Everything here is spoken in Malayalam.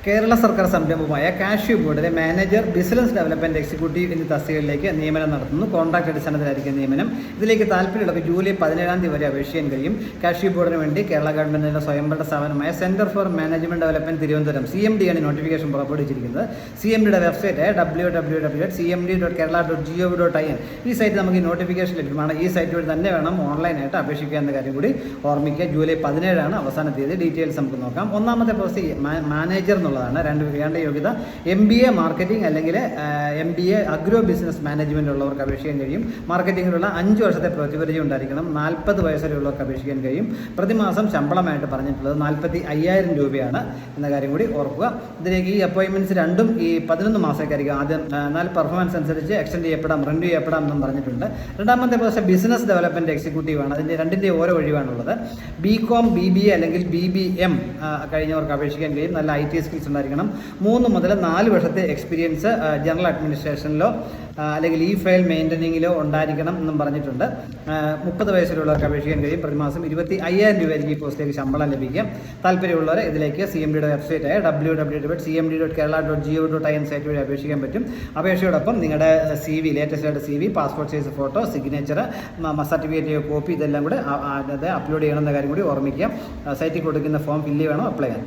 കേരള സർക്കാർ സംരംഭമായ കാഷ്യൂ ബോർഡിലെ മാനേജർ ബിസിനസ് ഡെവലപ്മെന്റ് എക്സിക്യൂട്ടീവ് എന്നീ തസ്തികകളിലേക്ക് നിയമനം നടത്തുന്നു. കോൺട്രാക്ട് അടിസ്ഥാനത്തിലായിരിക്കും നിയമനം. ഇതിലേക്ക് താല്പര്യമുള്ളവർ ജൂലൈ 17 വരെ അപേക്ഷിക്കാൻ കഴിയും. കാഷ്യൂ ബോർഡിന് വേണ്ടി കേരള ഗവൺമെന്റിന്റെ സ്വയംഭരണ സ്ഥാപനമായ centre for management development Thiruvananthapuram CMD ആണ് നോട്ടിഫിക്കേഷൻ പുറപ്പെടുവിച്ചിരിക്കുന്നത്. CMDയുടെ വെബ്സൈറ്റ് www.cmd.kerala.gov.in ഈ സൈറ്റ് നമുക്ക് ഈ നോട്ടിഫിക്കേഷൻ ലഭ്യമാണ്. ഈ സൈറ്റ് വഴി തന്നെ വേണം ഓൺലൈനായിട്ട് അപേക്ഷിക്കുക എന്ന കാര്യം കൂടി ഓർമ്മിക്കുക. ജൂലൈ 17 അവസാന തീയതി. ഡീറ്റെയിൽസ് നമുക്ക് നോക്കാം. ഒന്നാമത്തെ പോസ്റ്റ് മാനേജർ എന്നുള്ളതാണ്. വേണ്ട യോഗ്യത MBA മാർക്കറ്റിംഗ് അല്ലെങ്കിൽ MBA അഗ്രോ ബിസിനസ് മാനേജ്മെന്റ് ഉള്ളവർക്ക് അപേക്ഷിക്കാൻ കഴിയും. മാർക്കറ്റിംഗിലുള്ള 5 വർഷത്തെ പ്രതിപരിചയം ഉണ്ടായിരിക്കണം. 40 വയസ്സ് വരെയുള്ളവർക്ക് അപേക്ഷിക്കാൻ കഴിയും. പ്രതിമാസം ശമ്പളമായിട്ട് പറഞ്ഞിട്ടുള്ളത് 45,000 രൂപയാണ് എന്ന കാര്യം കൂടി ഓർക്കുക. ഇതിലേക്ക് ഈ അപ്പോയിൻമെന്റ്സ് രണ്ടും ഈ 11 മാസത്തേക്കായിരിക്കും. ആദ്യം 4 പെർഫോമൻസ് അനുസരിച്ച് എക്സ്റ്റെൻഡ് ചെയ്യപ്പെടാം, റിന്യൂ ചെയ്യപ്പെടാം എന്നും പറഞ്ഞിട്ടുണ്ട്. രണ്ടാമത്തെ പോസ്റ്റ് ബിസിനസ് ഡെവലപ്മെന്റ് എക്സിക്യൂട്ടീവ് ആണ്. അതിൻ്റെ രണ്ടിൻ്റെ ഓരോ ഒഴിവാണുള്ളത്. BCom BBA അല്ലെങ്കിൽ BBM കഴിഞ്ഞവർക്ക് അപേക്ഷിക്കാൻ കഴിയും. നല്ല IT സ്കിൽസ് ഉണ്ടായിരിക്കണം. 3 മുതൽ 4 വർഷത്തെ എക്സ്പീരിയൻസ് ജനറൽ അഡ്മിനിസ്ട്രേഷനിലോ അല്ലെങ്കിൽ ഫയൽ മെയിൻ്റനിങ്ങിലോ ഉണ്ടായിരിക്കണം എന്നും പറഞ്ഞിട്ടുണ്ട്. 30 വയസ്സിലുള്ളവർക്ക് അപേക്ഷിക്കാൻ കഴിയും. പ്രതിമാസം 25,000 രൂപയായിരിക്കും ഈ പോസ്റ്റിലേക്ക് ശമ്പളം ലഭിക്കും. താല്പര്യമുള്ളവർ ഇതിലേക്ക് CMDയുടെ വെബ്സൈറ്റായ www.cmd.kerala.gov.in സൈറ്റ് വഴി അപേക്ഷിക്കാൻ പറ്റും. അപേക്ഷയോടൊപ്പം നിങ്ങളുടെ CV, ലേറ്റസ്റ്റ് ആയിട്ട് CV, passport size photo, signature, certificate copy ഇതെല്ലാം കൂടെ അപ്ലോഡ് ചെയ്യണമെന്ന കാര്യം കൂടി ഓർമ്മിക്കുക. സൈറ്റിൽ കൊടുക്കുന്ന ഫോം ഫില്ല് ചെയ്യണം, അപ്ലൈ ചെയ്യാൻ.